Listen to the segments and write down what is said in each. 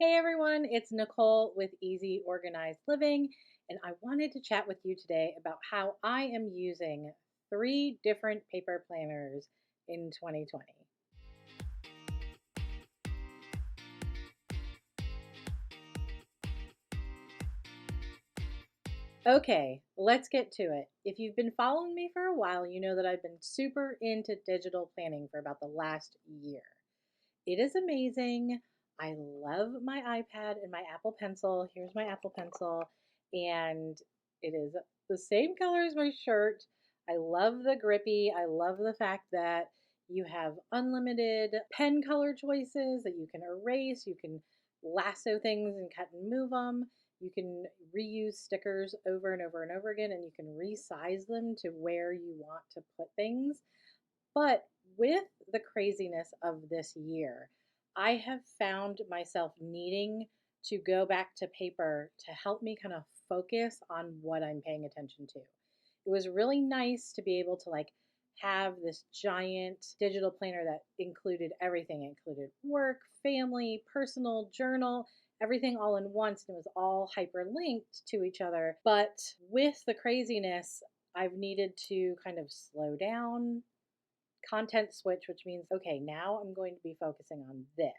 Hey everyone, it's Nicole with Easy Organized Living, and I wanted to chat with you today about how I am using 3 different paper planners in 2020. Okay, let's get to it. If you've been following me for a while, you know that I've been super into digital planning for about the last year. It is amazing. I love my iPad and my Apple Pencil. Here's my Apple Pencil, and it is the same color as my shirt. I love the grippy. I love the fact that you have unlimited pen color choices that you can erase. You can lasso things and cut and move them. You can reuse stickers over and over and over again, and you can resize them to where you want to put things. But with the craziness of this year, I have found myself needing to go back to paper to help me kind of focus on what I'm paying attention to. It was really nice to be able to have this giant digital planner that included everything. It included work, family, personal, journal, everything all in once, and it was all hyperlinked to each other. But with the craziness, I've needed to kind of slow down, content switch, which means, okay, now I'm going to be focusing on this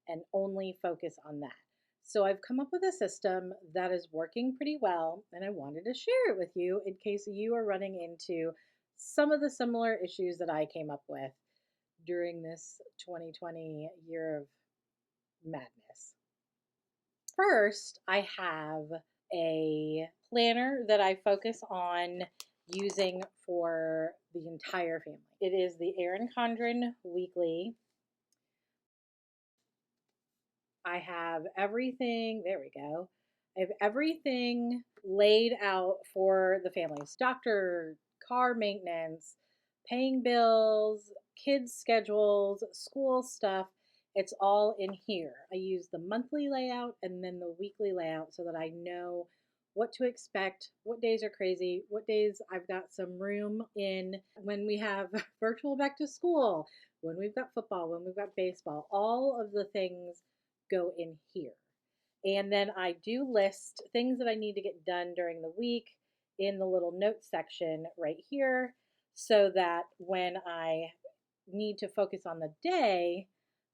and only focus on that. So I've come up with a system that is working pretty well, and I wanted to share it with you in case you are running into some of the similar issues that I came up with during this 2020 year of madness. First, I have a planner that I focus on using for the entire family. It is the CONDREN weekly. I have everything, there we go. I have everything laid out for the families: doctor, car maintenance, paying bills, kids' schedules, school stuff. It's all in here. I use the monthly layout and then the weekly layout so that I know what to expect, what days are crazy, what days I've got some room in when we have virtual back to school, when we've got football, when we've got baseball. All of the things go in here. And then I do list things that I need to get done during the week in the little notes section right here, so that when I need to focus on the day,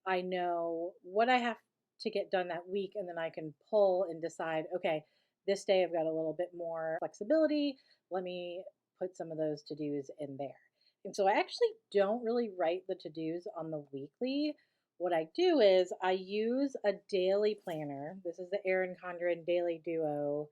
I know what I have to get done that week, and then I can pull and decide, okay, this day I've got a little bit more flexibility. Let me put some of those to dos in there. And so I actually don't really write the to dos on the weekly. What I do is I use a daily planner. This is the Erin Condren Daily Duo.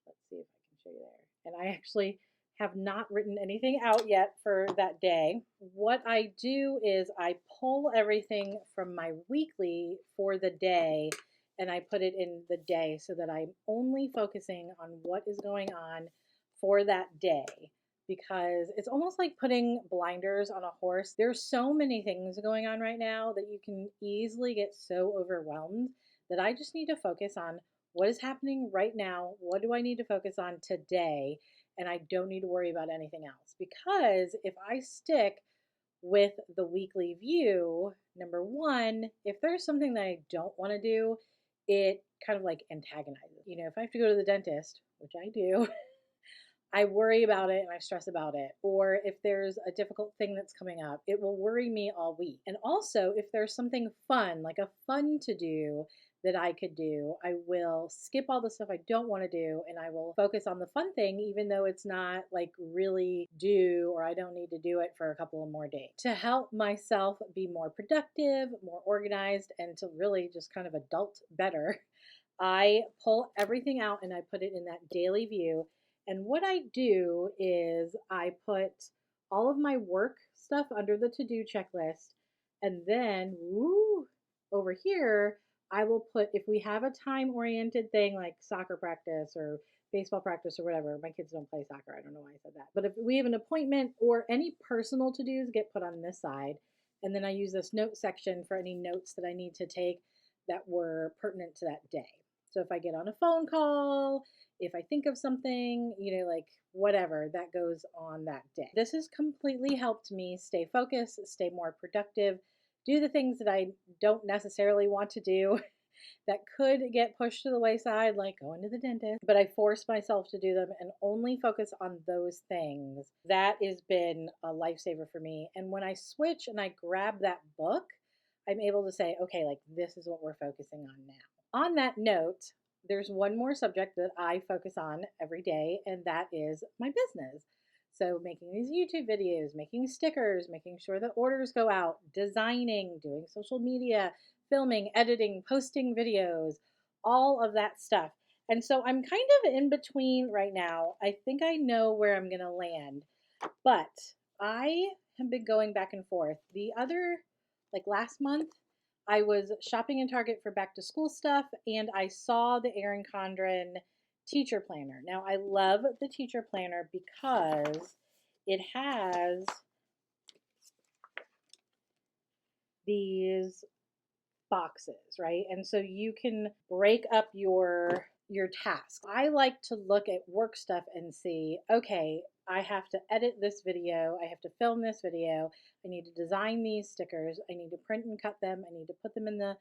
Let's see if I can show you there. And I actually have not written anything out yet for that day. What I do is I pull everything from my weekly for the day and I put it in the day so that I'm only focusing on what is going on for that day, because it's almost like putting blinders on a horse. There's so many things going on right now that you can easily get so overwhelmed that I just need to focus on what is happening right now. What do I need to focus on today? And I don't need to worry about anything else. Because if I stick with the weekly view, number one, if there's something that I don't want to do, it kind of like antagonizes. If I have to go to the dentist, which I do, I worry about it and I stress about it. Or if there's a difficult thing that's coming up, it will worry me all week. And also, if there's something fun, like a fun to do that I could do, I will skip all the stuff I don't want to do and I will focus on the fun thing, even though it's not like really due or I don't need to do it for a couple of more days. To help myself be more productive, more organized, and to really just kind of adult better, I pull everything out and I put it in that daily view. And what I do is I put all of my work stuff under the to-do checklist. And then, over here, I will put, if we have a time-oriented thing like soccer practice or baseball practice or whatever. My kids don't play soccer. I don't know why I said that. But if we have an appointment or any personal to-dos get put on this side. And then I use this note section for any notes that I need to take that were pertinent to that day. So if I get on a phone call, if I think of something, like whatever, that goes on that day. This has completely helped me stay focused, stay more productive, do the things that I don't necessarily want to do, that could get pushed to the wayside, like going to the dentist, but I force myself to do them and only focus on those things. That has been a lifesaver for me. And when I switch and I grab that book, I'm able to say, okay, like this is what we're focusing on now. On that note, there's one more subject that I focus on every day, and that is my business. So, making these YouTube videos, making stickers, making sure that orders go out, designing, doing social media, filming, editing, posting videos, all of that stuff. And so, I'm kind of in between right now. I think I know where I'm going to land, but I have been going back and forth. Like last month, I was shopping in Target for back to school stuff, and I saw the ERIN CONDREN teacher planner. Now, I love the teacher planner because it has these boxes, right? And so you can break up your tasks. I like to look at work stuff and see, okay, I have to edit this video, I have to film this video, I need to design these stickers, I need to print and cut them, I need to put them in the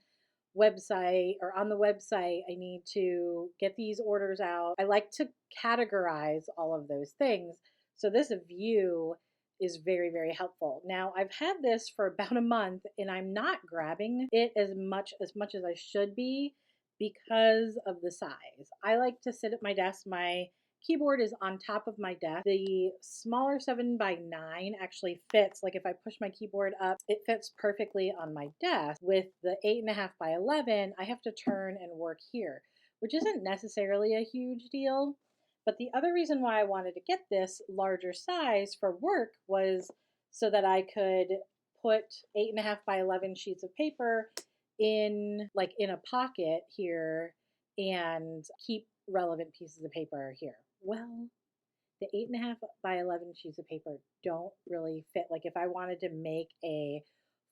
website or on the website, I need to get these orders out. I like to categorize all of those things. So this view is very, very helpful. Now, I've had this for about a month and I'm not grabbing it as much as I should be because of the size. I like to sit at my desk. My keyboard is on top of my desk. The smaller 7x9 actually fits, like if I push my keyboard up, it fits perfectly on my desk. With the 8.5x11, I have to turn and work here, which isn't necessarily a huge deal. But the other reason why I wanted to get this larger size for work was so that I could put 8.5x11 sheets of paper in a pocket here and keep relevant pieces of paper here. Well, the 8.5x11 sheets of paper don't really fit. Like if I wanted to make a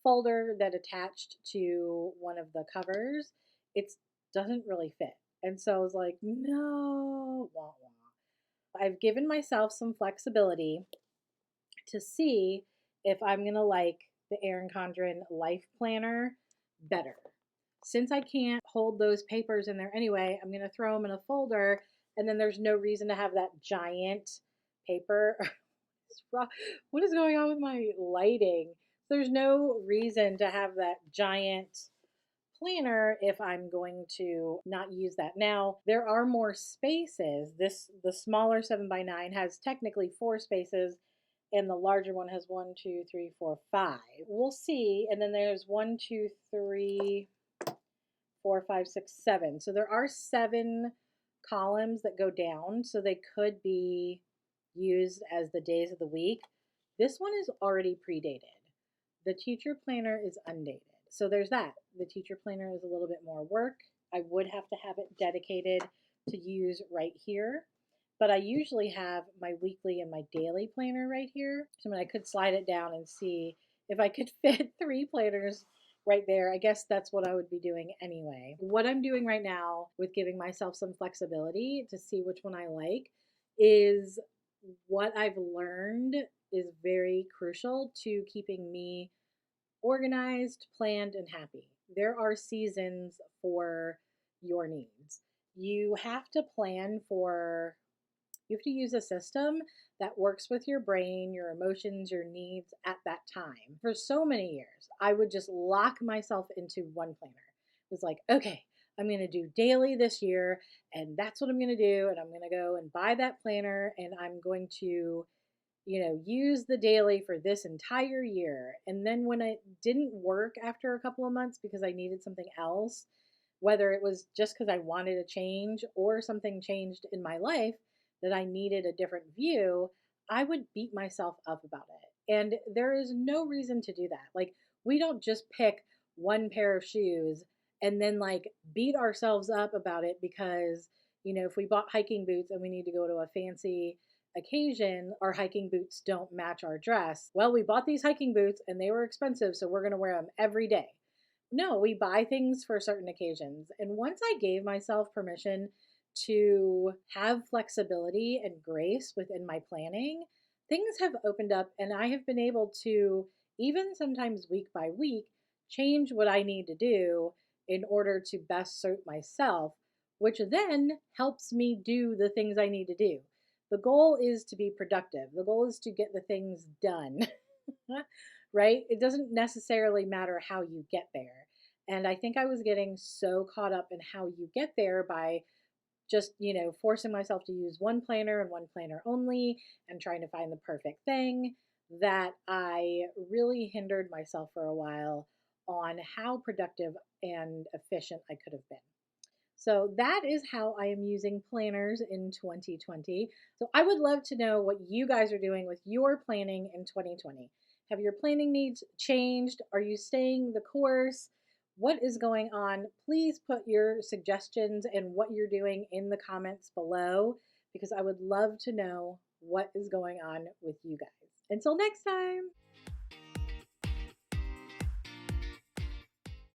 folder that attached to one of the covers, it doesn't really fit. And so I was like, no, wah, wah. I've given myself some flexibility to see if I'm going to like the ERIN CONDREN Life Planner better. Since I can't hold those papers in there anyway, I'm going to throw them in a folder, and then there's no reason to have that giant paper. What is going on with my lighting? There's no reason to have that giant planner if I'm going to not use that. Now, there are more spaces. The smaller 7x9 has technically 4 spaces, and the larger one has 1, 2, 3, 4, 5. We'll see. And then there's 1, 2, 3, 4, 5, 6, 7. So there are 7 columns that go down, so they could be used as the days of the week. This one is already predated. The teacher planner is undated. So there's that. The teacher planner is a little bit more work. I would have to have it dedicated to use right here, but I usually have my weekly and my daily planner right here. So I could slide it down and see if I could fit 3 planners right there. I guess that's what I would be doing anyway. What I'm doing right now with giving myself some flexibility to see which one I like is what I've learned is very crucial to keeping me organized, planned, and happy. There are seasons for your needs. You have to use a system that works with your brain, your emotions, your needs at that time. For so many years, I would just lock myself into one planner. It was like, okay, I'm going to do daily this year, and that's what I'm going to do. And I'm going to go and buy that planner, and I'm going to use the daily for this entire year. And then when it didn't work after a couple of months because I needed something else, whether it was just because I wanted a change or something changed in my life that I needed a different view, I would beat myself up about it. And there is no reason to do that. Like, we don't just pick one pair of shoes and then beat ourselves up about it because, if we bought hiking boots and we need to go to a fancy occasion, our hiking boots don't match our dress. Well, we bought these hiking boots and they were expensive, so we're going to wear them every day. No, we buy things for certain occasions. And once I gave myself permission to have flexibility and grace within my planning, things have opened up and I have been able to, even sometimes week by week, change what I need to do in order to best serve myself, which then helps me do the things I need to do. The goal is to be productive. The goal is to get the things done, right? It doesn't necessarily matter how you get there. And I think I was getting so caught up in how you get there by just, forcing myself to use one planner and one planner only and trying to find the perfect thing that I really hindered myself for a while on how productive and efficient I could have been. So that is how I am using planners in 2020. So I would love to know what you guys are doing with your planning in 2020. Have your planning needs changed? Are you staying the course? What is going on? Please put your suggestions and what you're doing in the comments below because I would love to know what is going on with you guys. Until next time.